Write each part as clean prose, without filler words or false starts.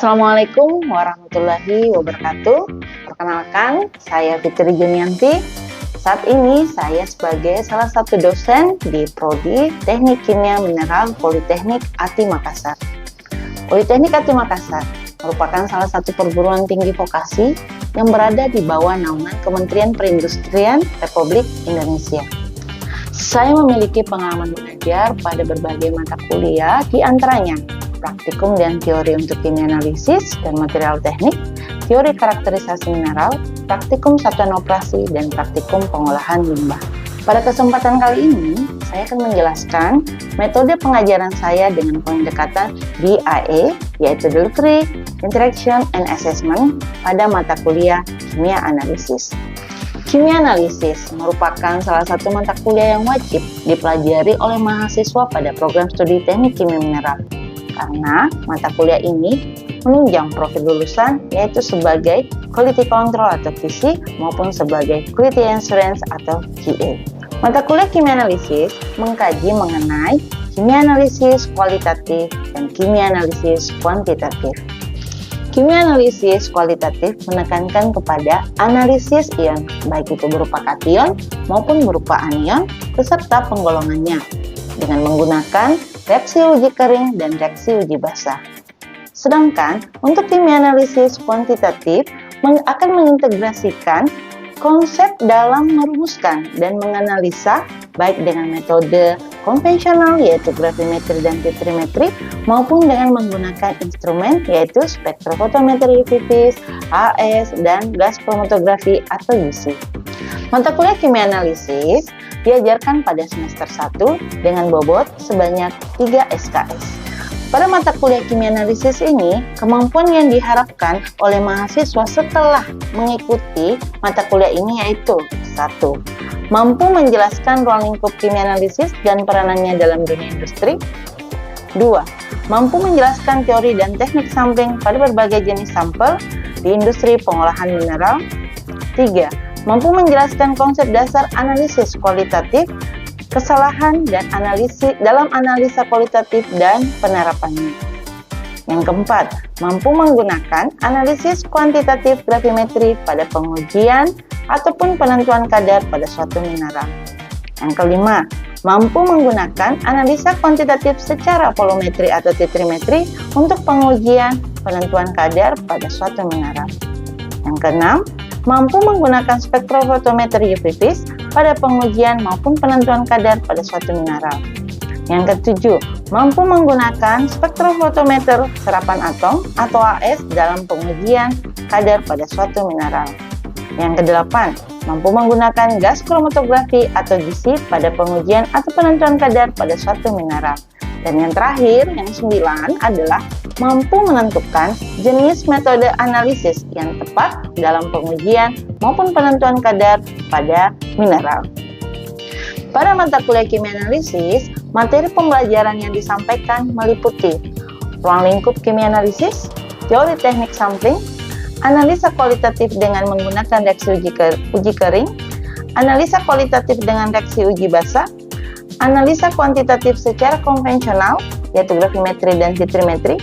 Assalamualaikum warahmatullahi wabarakatuh. Perkenalkan, saya Fitri Junianti. Saat ini saya sebagai salah satu dosen di Prodi Teknik Kimia Mineral Politeknik ATI Makassar. Politeknik ATI Makassar merupakan salah satu perguruan tinggi vokasi yang berada di bawah naungan Kementerian Perindustrian Republik Indonesia. Saya memiliki pengalaman mengajar pada berbagai mata kuliah, di antaranya praktikum dan teori untuk kimia analisis dan material teknik, teori karakterisasi mineral, praktikum satuan operasi, dan praktikum pengolahan limbah. Pada kesempatan kali ini, saya akan menjelaskan metode pengajaran saya dengan pendekatan DIA, yaitu Delivery, Interaction, and Assessment pada mata kuliah kimia analisis. Kimia analisis merupakan salah satu mata kuliah yang wajib dipelajari oleh mahasiswa pada program studi teknik kimia mineral. Karena mata kuliah ini menunjang profil lulusan, yaitu sebagai Quality Control atau QC maupun sebagai Quality Assurance atau QA. Mata kuliah kimia analisis mengkaji mengenai kimia analisis kualitatif dan kimia analisis kuantitatif. Kimia analisis kualitatif menekankan kepada analisis ion, baik itu berupa kation maupun berupa anion, beserta penggolongannya, dengan menggunakan reaksi uji kering dan reaksi uji basah. Sedangkan untuk kimia analisis kuantitatif akan mengintegrasikan konsep dalam merumuskan dan menganalisa baik dengan metode konvensional yaitu gravimetri dan titrimetri maupun dengan menggunakan instrumen yaitu spektrofotometri UV-Vis, AS, dan gas kromatografi atau UC. Mata kuliah kimia analisis diajarkan pada semester 1 dengan bobot sebanyak 3 SKS. Pada mata kuliah kimia analisis ini, kemampuan yang diharapkan oleh mahasiswa setelah mengikuti mata kuliah ini yaitu 1. Mampu menjelaskan ruang lingkup kimia analisis dan peranannya dalam dunia industri. 2. Mampu menjelaskan teori dan teknik sampling pada berbagai jenis sampel di industri pengolahan mineral. 3. Mampu menjelaskan konsep dasar analisis kualitatif, kesalahan dan analisis dalam analisa kualitatif dan penerapannya. Yang keempat, mampu menggunakan analisis kuantitatif gravimetri pada pengujian ataupun penentuan kadar pada suatu mineral. Yang kelima, mampu menggunakan analisa kuantitatif secara volumetri atau titrimetri untuk pengujian penentuan kadar pada suatu mineral. Yang keenam, mampu menggunakan spektrofotometri UV-Vis pada pengujian maupun penentuan kadar pada suatu mineral. Yang ketujuh, mampu menggunakan spektrofotometer serapan atom atau AS dalam pengujian kadar pada suatu mineral. Yang kedelapan, mampu menggunakan gas kromatografi atau GC pada pengujian atau penentuan kadar pada suatu mineral. Dan yang terakhir, yang 9 adalah mampu menentukan jenis metode analisis yang tepat dalam pengujian maupun penentuan kadar pada mineral. Pada mata kuliah kimia analisis, materi pembelajaran yang disampaikan meliputi ruang lingkup kimia analisis, teori teknik sampling, analisa kualitatif dengan menggunakan reaksi uji kering, analisa kualitatif dengan reaksi uji basah, analisa kuantitatif secara konvensional yaitu gravimetri dan titrimetri,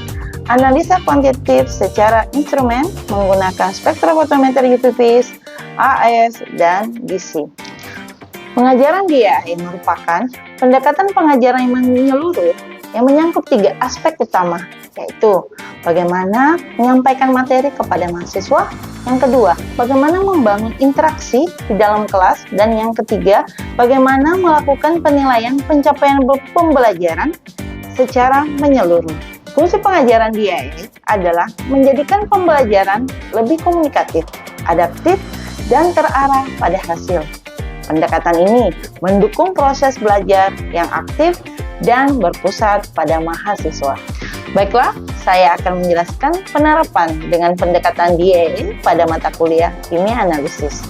analisa kuantitatif secara instrumen menggunakan spektrofotometri UV-Vis, AS, dan GC. Pengajaran DIA merupakan pendekatan pengajaran yang menyeluruh yang menyangkut 3 aspek utama, yaitu bagaimana menyampaikan materi kepada mahasiswa, yang kedua, bagaimana membangun interaksi di dalam kelas, dan yang ketiga, bagaimana melakukan penilaian pencapaian pembelajaran secara menyeluruh. Fungsi pengajaran DIA adalah menjadikan pembelajaran lebih komunikatif, adaptif, dan terarah pada hasil. Pendekatan ini mendukung proses belajar yang aktif dan berpusat pada mahasiswa. Baiklah, saya akan menjelaskan penerapan dengan pendekatan DIA pada mata kuliah kimia analisis.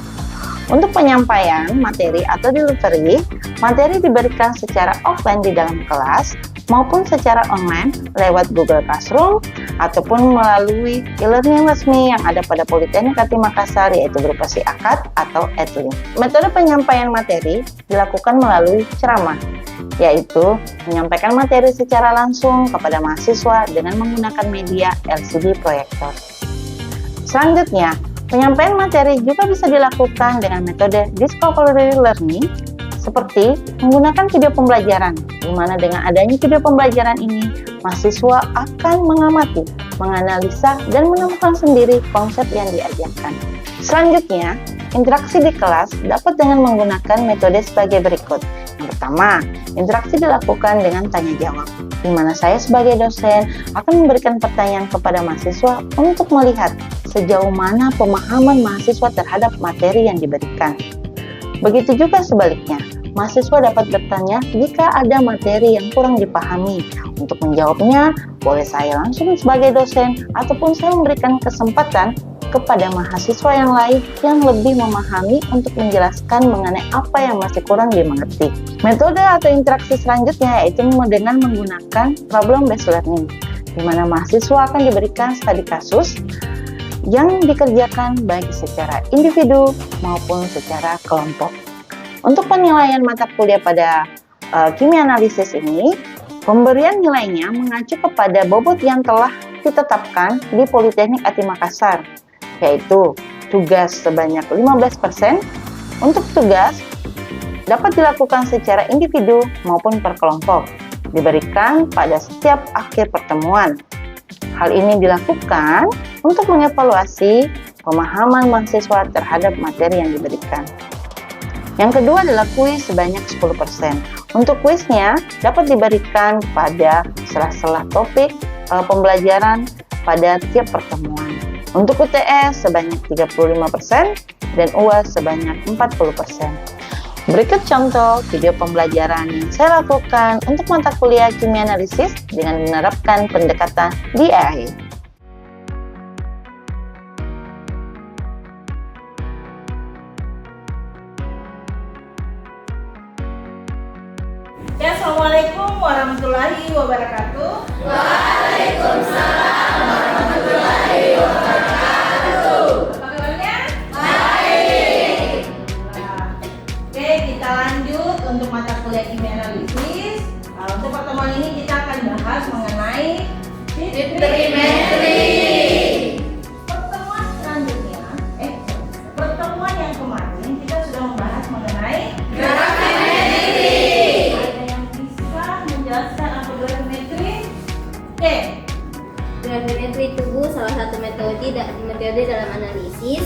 Untuk penyampaian materi atau delivery, materi diberikan secara offline di dalam kelas maupun secara online lewat Google Classroom ataupun melalui e-learning resmi yang ada pada Politeknik ATI Makassar yaitu berupa SIAKAD atau EdLink. Metode penyampaian materi dilakukan melalui ceramah yaitu menyampaikan materi secara langsung kepada mahasiswa dengan menggunakan media LCD proyektor. Selanjutnya, penyampaian materi juga bisa dilakukan dengan metode discovery learning seperti menggunakan video pembelajaran, di mana dengan adanya video pembelajaran ini, mahasiswa akan mengamati, menganalisa, dan menemukan sendiri konsep yang diajarkan. Selanjutnya, interaksi di kelas dapat dengan menggunakan metode sebagai berikut. Yang pertama, interaksi dilakukan dengan tanya jawab, di mana saya sebagai dosen akan memberikan pertanyaan kepada mahasiswa untuk melihat sejauh mana pemahaman mahasiswa terhadap materi yang diberikan. Begitu juga sebaliknya, mahasiswa dapat bertanya jika ada materi yang kurang dipahami. Untuk menjawabnya, boleh saya langsung sebagai dosen ataupun saya memberikan kesempatan kepada mahasiswa yang lain yang lebih memahami untuk menjelaskan mengenai apa yang masih kurang dimengerti. Metode atau interaksi selanjutnya yaitu dengan menggunakan problem based learning, di mana mahasiswa akan diberikan studi kasus yang dikerjakan baik secara individu maupun secara kelompok. Untuk penilaian mata kuliah pada kimia analisis ini, pemberian nilainya mengacu kepada bobot yang telah ditetapkan di Politeknik Ati Makassar, yaitu tugas sebanyak 15%. Untuk tugas dapat dilakukan secara individu maupun per kelompok, diberikan pada setiap akhir pertemuan. Hal ini dilakukan untuk mengevaluasi pemahaman mahasiswa terhadap materi yang diberikan. Yang kedua adalah kuis sebanyak 10%. Untuk kuisnya dapat diberikan pada sela-sela topik pembelajaran pada tiap pertemuan. Untuk UTS sebanyak 35% dan UAS sebanyak 40%. Berikut contoh video pembelajaran yang saya lakukan untuk mata kuliah kimia analisis dengan menerapkan pendekatan DAE. Ya, Assalamualaikum warahmatullahi wabarakatuh. Waalaikumsalam warahmatullahi wabarakatuh. Apa kabarnya? Baik. Oke, kita lanjut untuk mata kuliah kimia analisis. Untuk pertemuan ini kita akan bahas mengenai Trimetri. Pertemuan selanjutnya, pertemuan yang kemarin kita sudah membahas mengenai Gravimetri. Ada yang bisa menjelaskan apa gravimetri? Oke. Gravimetri tubuh salah satu metode dalam analisis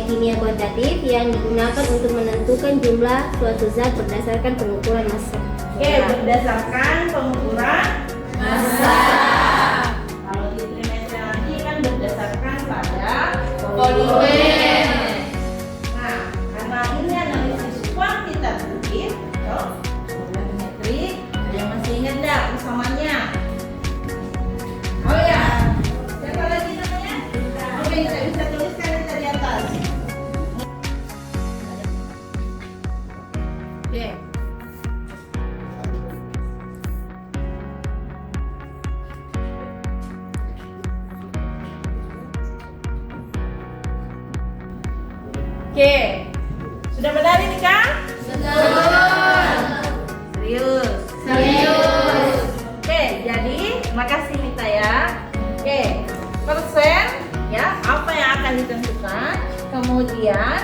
kimia kuantitatif yang digunakan untuk menentukan jumlah suatu zat berdasarkan pengukuran massa. Oke, berdasarkan pengukuran Massa. Kalau di trimetri nanti kan berdasarkan pada Volume. Nah, karena ini analisis kuantitatif, gravimetri, ada yang masih ingat nggak persamanya? Oh ya, siapa lagi namanya? Oke, kita bisa tuliskan kita di atas. Oke. Oke, sudah benar ini kan? Serius. Oke, jadi makasih Mita ya. Oke, persen ya apa yang akan ditentukan. Kemudian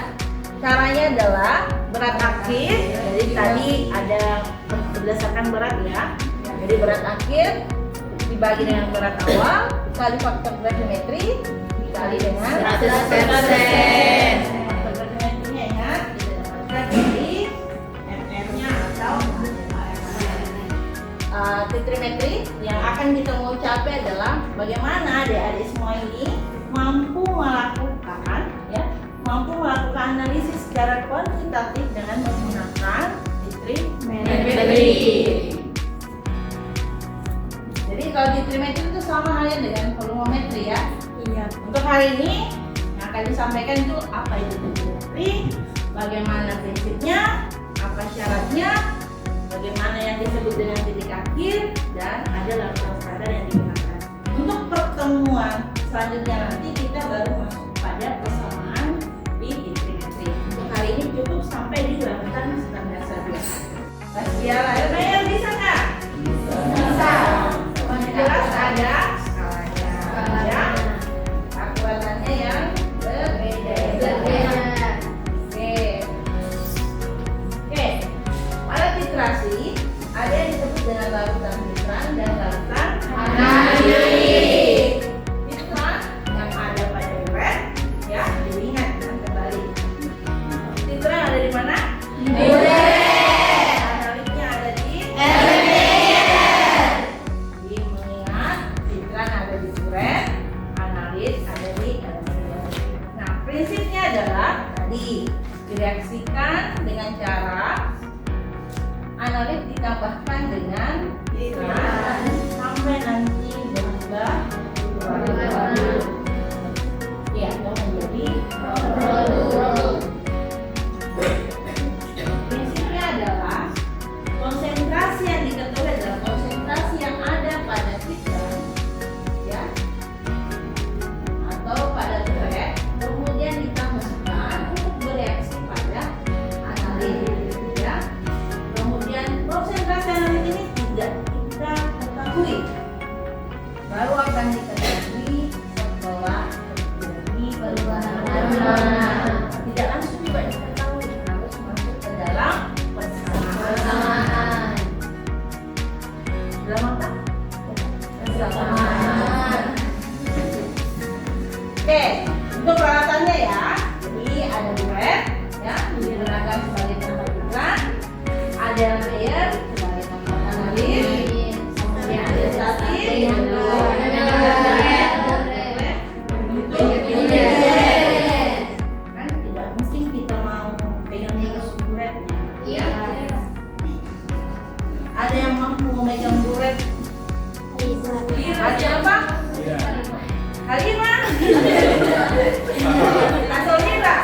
caranya adalah berat akhir. Jadi tadi ada berdasarkan berat ya. Jadi berat akhir dibagi dengan berat awal kali faktor gravimetri dikali dengan 100%. Gravimetrinya ingat kita dapatkan dari MR-nya atau trimetri. Yang akan kita mau capai adalah bagaimana adik-adik semua ini mampu melakukan analisis secara kuantitatif dengan menggunakan trimetri. Jadi kalau di trimetri itu sama halnya dengan volumemetri ya. Iya. Untuk hari ini yang akan disampaikan itu apa itu trimetri, bagaimana prinsipnya, apa syaratnya, bagaimana yang disebut dengan titik akhir, dan ada larutan standar yang digunakan. Untuk pertemuan selanjutnya nanti kita baru masuk pada persamaan di trimetri. Untuk hari ini cukup sampai di larutan standar saja. Ya, ada yang bisa Analisnya ada di Jadi mengingat citran ada di duren, analis ada di elemen. Nah, prinsipnya adalah tadi direaksikan dengan cara analis ditambahkan dengan citran sampai nanti berubah warna. Ya, atau menjadi produk. Prinsipnya adalah konsentrasi yang diketahui adalah konsentrasi yang ada pada citran, ya, atau pada duren, kemudian ditambahkan untuk bereaksi pada analis, ya. Kemudian konsentrasi analis ini tidak kita ketahui, baru akan diketahui setelah terjadi perubahan warna. Tidak langsung juga diketahui, harus masuk ke dalam persamaan. Dalam apa? Persamaan. Oke, untuk peralatannya ya. Jadi ada duren, ya, digunakan sebagai tempat citran. Ada layer sebagai tempat analis. Kemudian ada statis. Kan tidak mungkin kita mau pegang terus duretnya. Ada yang mampu memegang duret? Ada apa? Halimah? Atau Mira?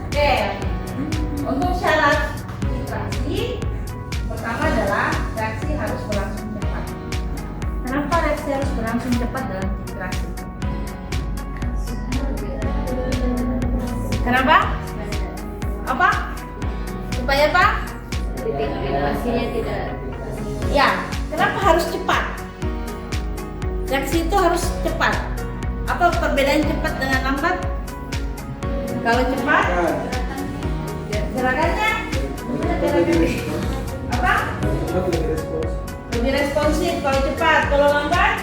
Oke, untuk syarat titrasi pertama adalah reaksi harus berlangsung cepat. Kenapa reaksi harus berlangsung cepat dalam titrasi? Kenapa? Apa? Supaya apa? Hasilnya tidak. Ya, kenapa harus cepat? Reaksi itu harus cepat. Apa perbedaan cepat dengan lambat? Kalau cepat, gerakannya apa? Lebih responsif kalau cepat. Kalau lambat,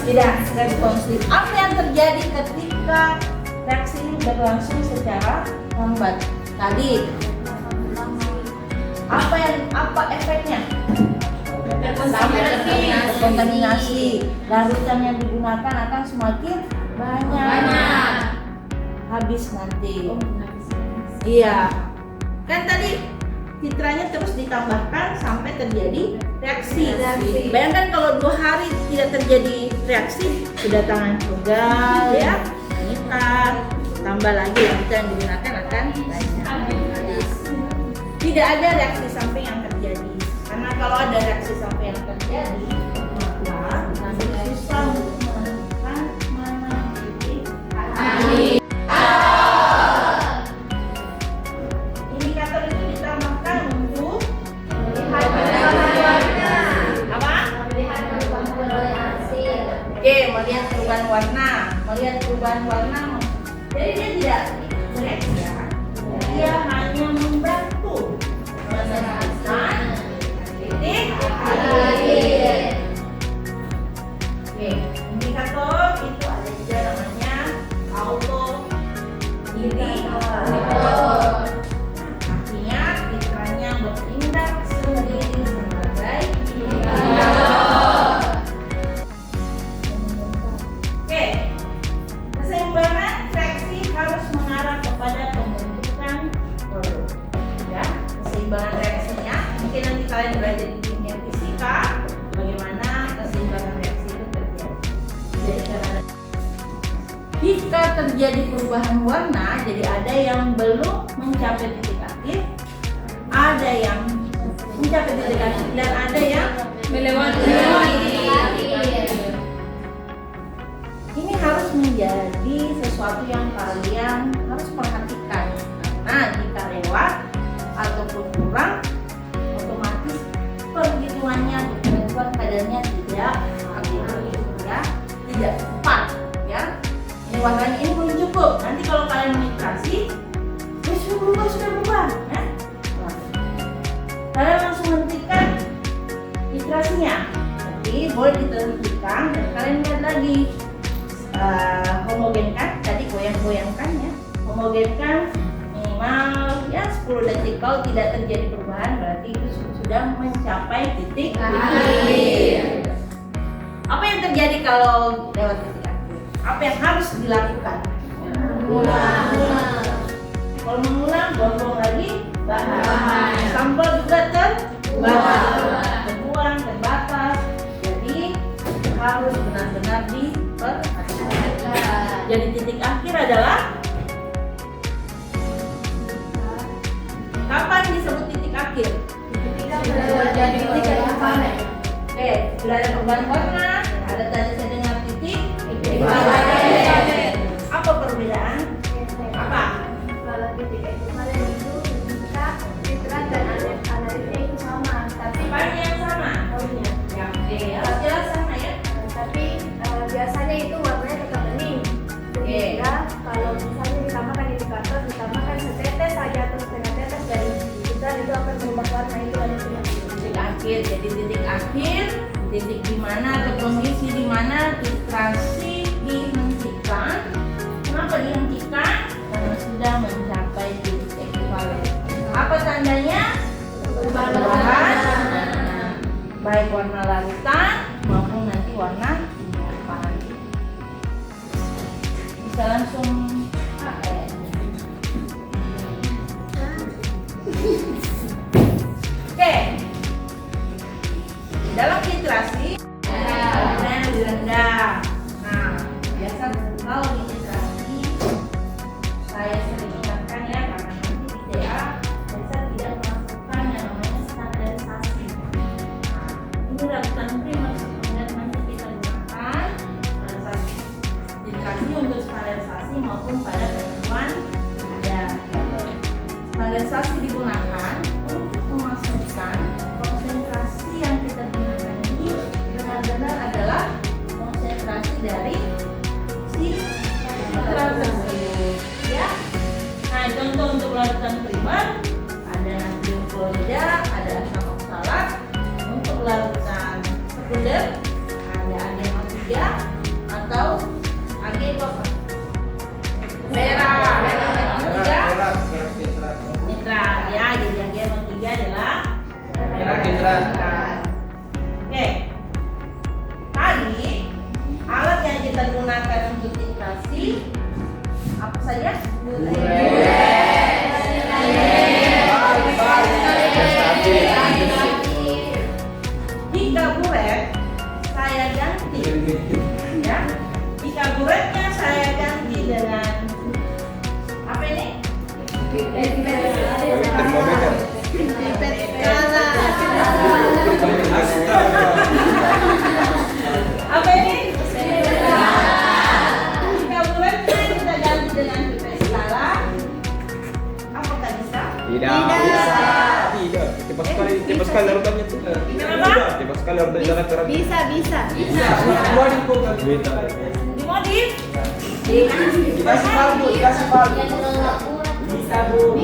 tidak responsif. Apa yang terjadi ketika reaksi ini berlangsung secara lambat? Tadi apa efeknya? Kontaminasi. Larutan yang digunakan akan semakin banyak. Habis nanti. Iya. Kan tadi citrannya terus ditambahkan sampai terjadi reaksi. Bayangkan kalau 2 hari tidak terjadi reaksi, sudah tangan pegal, ya, mengikat, tambah lagi larutan yang digunakan akan banyak. Tidak ada reaksi samping yang terjadi. Karena kalau ada reaksi samping yang terjadi, maka nanti susah untuk menentukan mana titik analis. Indikator itu ditambahkan untuk melihat perubahan warna. Apa? Melihat perubahan hasil. Oke, melihat perubahan warna. Melihat perubahan warna. Jadi dia tidak bereaksi, ya. Dia hanya membantu menentukan titik analis. Oke, indikator itu ada juga namanya auto indikator. Artinya citrannya bertindak sendiri sebagai indikator. Oke, keseimbangan reaksi harus mengarah kepada pembentukan produk. Ya, keseimbangan reaksinya mungkin nanti kalian belajar di kimia fisika bagaimana keseimbangan reaksi itu terjadi. Jadi karena jika terjadi perubahan warna, jadi ada yang belum mencapai titik aktif, ada yang mencapai titik aktif, dan ada yang melewati. Ini harus menjadi sesuatu yang kalian harus perhatikan. Nah, jika lewat ataupun kurang, otomatis perhitungannya penentuan kadarnya tidak aktif, ya, tidak tepat, ya. Ini warnanya ini belum cukup. Nanti kalau kalian menitrasi, sudah berubah, ya. Kalian langsung hentikan titrasinya. Jadi boleh diteruskan dan kalian lihat lagi homogen kan? Tadi goyang-goyangkan, ya. homogenkan minimal ya 10 detik. Kalau tidak terjadi perubahan berarti itu sudah mencapai titik akhir. Apa yang terjadi kalau lewat titik akhir? Apa yang harus dilakukan? Kalau mengulang, buang lagi bahan. Sampel juga terbuang, terbatas. Jadi harus benar-benar diperhatikan. Jadi titik akhir adalah kapan disebut titik akhir? Jadi titik panen. Oke, sudah ada perubahan warna. Ada tadi saya dengar titik. Apa perbedaan? Apa? Kalau titik ekvivalen itu kita literal dan analisnya itu sama, tapi Sifatnya yang sama. Ya, oke, jelas sama ya. tapi biasanya itu warnanya tetap bening. Sehingga kalau misalnya ditambahkan indikator, ditambahkan setetes saja atau setengah tetes dari literal itu akan berubah warna itu ada cuma Titik akhir, jadi titik akhir, titik di mana atau kondisi di mana filtrasi dihentikan. Kenapa dihentikan? Karena sudah mencapai titik ekvivalen. Apa tandanya? Perubahan, baik warna larutan maupun nanti warna penyerpan. Bisa langsung pakai. Oke, dalam filtrasi yang direndam. Nah, biasa kalau di filtrasi saya sering ingatkan ya, karena nanti di TA biasa tidak melakukan yang namanya standarisasi. Nah, ini larutan primer sebenarnya nanti kita gunakan standarisasi filtrasi untuk standarisasi maupun pada ketentuan ada. Standarisasi digunakan untuk memasukkan konsentrasi yang kita gunakan ini benar-benar adalah konsentrasi dari si filter tersebut, ya. Nah, contoh untuk larutan primer ada natrium klorida, ada asam oksalat. Untuk larutan sekunder ada AgNO3 atau Ag apa? Merah. Netral ya, jadi AgNO3 adalah netral. Oke. Tadi alat yang kita gunakan untuk filtrasi apa saja? Jika buret saya ganti, ya. Jika buretnya saya ganti dengan apa ini? Termometer. Apa ini? Jika buretnya kita ganti dengan pipet skala, apakah bisa? Tidak. Cepat sekali larutannya tuh. Kenapa? Cepat sekali larutannya jalan terang. bisa. Dimodif? Dikasih palbu, dikasih palbu. Bisa bu.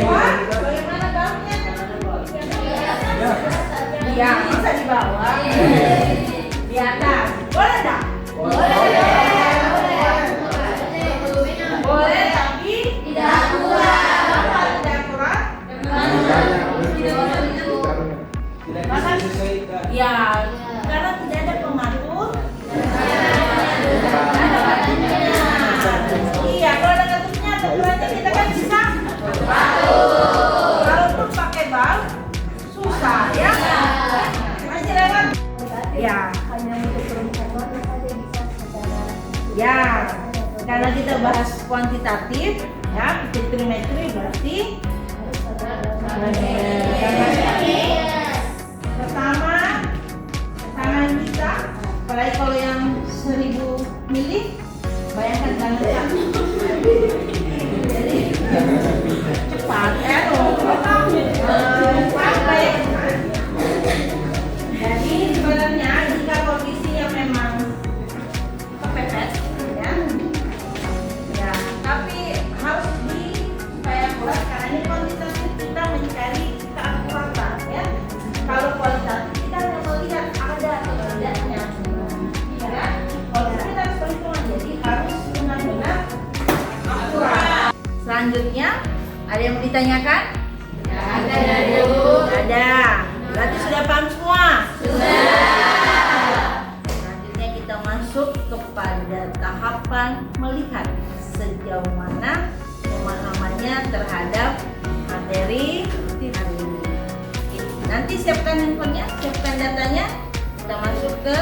Wah, bagaimana gaunnya? Iya, bisa di bawah. Di atas. Boleh tak? Boleh, tapi tidak akurat. Kenapa tidak akurat? Ya, karena tidak ada pengatur. Iya, kalau ada katusnya atau beratnya kita kan bisa. Walaupun pakai bal, susah ya. Masih lewat. Ya. hanya untuk perubahan warna saja bisa secara Ya, karena kita bahas kuantitatif, ya, trimetri berarti pertama tangan kita, apalagi kalau yang 1000 mili, bayangkan tangan kita. Jadi cepat, sampai. Jadi sebenarnya jika kondisinya memang kepepet, ya, tapi harus supaya akurat karena ini kuantitatif kita mencari keakuratan, ya. Kalau kualitatif kita hanya melihat ada atau tidaknya, ya. Kalau kita harus Selanjutnya, ada yang mau ditanyakan? Ada, Bu. Ada. Berarti sudah paham semua? Sudah. Selanjutnya kita masuk kepada tahapan melihat sejauh mana pemahamannya terhadap materi hari ini. Nanti siapkan handphonenya, siapkan datanya. Kita masuk ke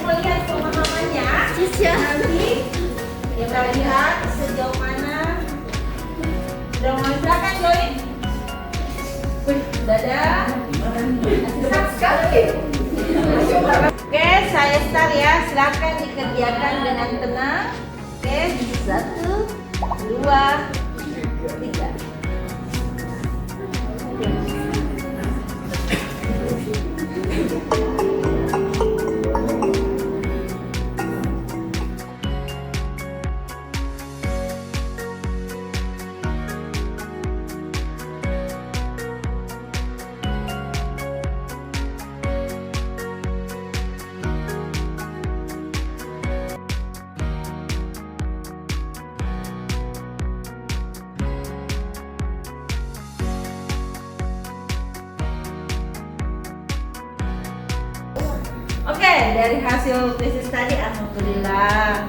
melihat pemahamannya. Nanti kita lihat sejauh mana. Sudah mulai, silakan join. Wih, dadah. Senang sekali. Oke, saya start ya. Silakan dikerjakan dengan tenang. Oke, 1, 2, 3. Oke, dari hasil tesis tadi alhamdulillah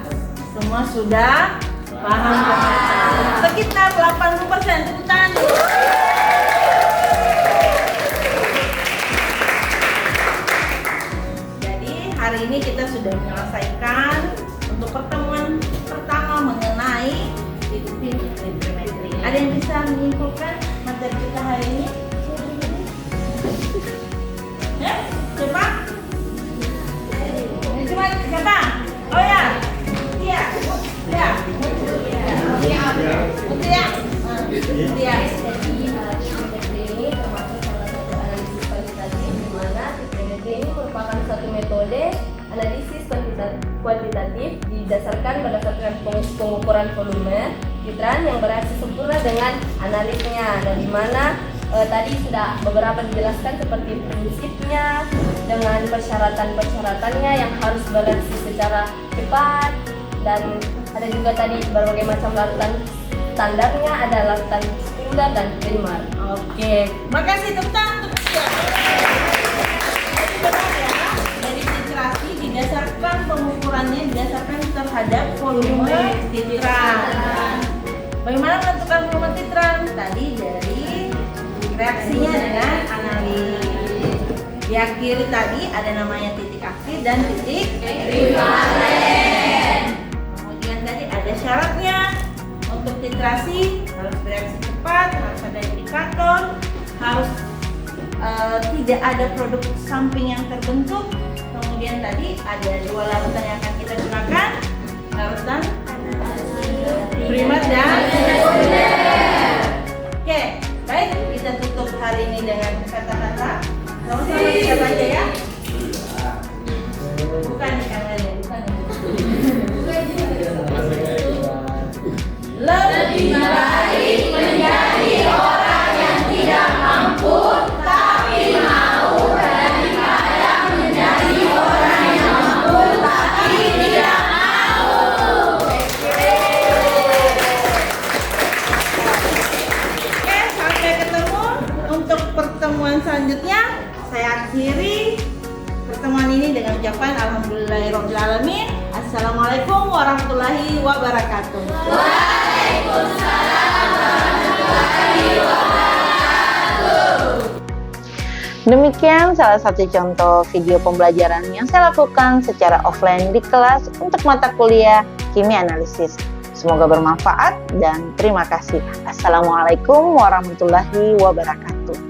semua sudah paham. Sekitar 80%, tepuk tangan dulu. Jadi hari ini kita sudah menyelesaikan untuk pertemuan pertama mengenai titik trigonometri. Ada yang bisa menyimpulkan materi kita hari ini? Ya, coba. Siapa? Oh ya, Tia, ya, Tia, Tia. Ini termasuk salah satu analisis kuantitatif di mana trigonometri ini merupakan suatu metode analisis kuantitatif berdasarkan pengukuran volume citran yang bereaksi sempurna dengan analisnya. Dan di mana tadi sudah beberapa dijelaskan seperti prinsipnya dengan persyaratan-persyaratannya yang harus bereaksi secara cepat, dan ada juga tadi berbagai macam larutan standarnya, ada larutan sekunder dan primer. Oke, makasih tepuk tangan untuk Tia. Jadi benar ya, dari titrasi didasarkan pengukurannya didasarkan terhadap volume titran. Bagaimana menentukan volume titran? Tadi dari reaksinya dengan analis. Di akhir tadi ada namanya titik aktif dan titik ekuivalen. Kemudian tadi ada syaratnya untuk titrasi harus bereaksi cepat, harus ada indikator, harus tidak ada produk samping yang terbentuk. Kemudian tadi ada dua larutan yang akan kita gunakan, larutan primer dan sekunder. Oke, baik, kita tutup hari ini dengan kata-kata. Sama-sama kita baca ya. Bukan nih kameranya, bukan. Lebih baik menjadi orang yang tidak mampu tapi mau daripada menjadi orang yang mampu tapi tidak mau. Oke, sampai ketemu untuk pertemuan selanjutnya. Saya akhiri pertemuan ini dengan ucapan alhamdulillahirrahmanirrahim. Assalamualaikum warahmatullahi wabarakatuh. Waalaikumsalam warahmatullahi wabarakatuh. Demikian salah satu contoh video pembelajaran yang saya lakukan secara offline di kelas untuk mata kuliah kimia analisis. Semoga bermanfaat dan terima kasih. Assalamualaikum warahmatullahi wabarakatuh.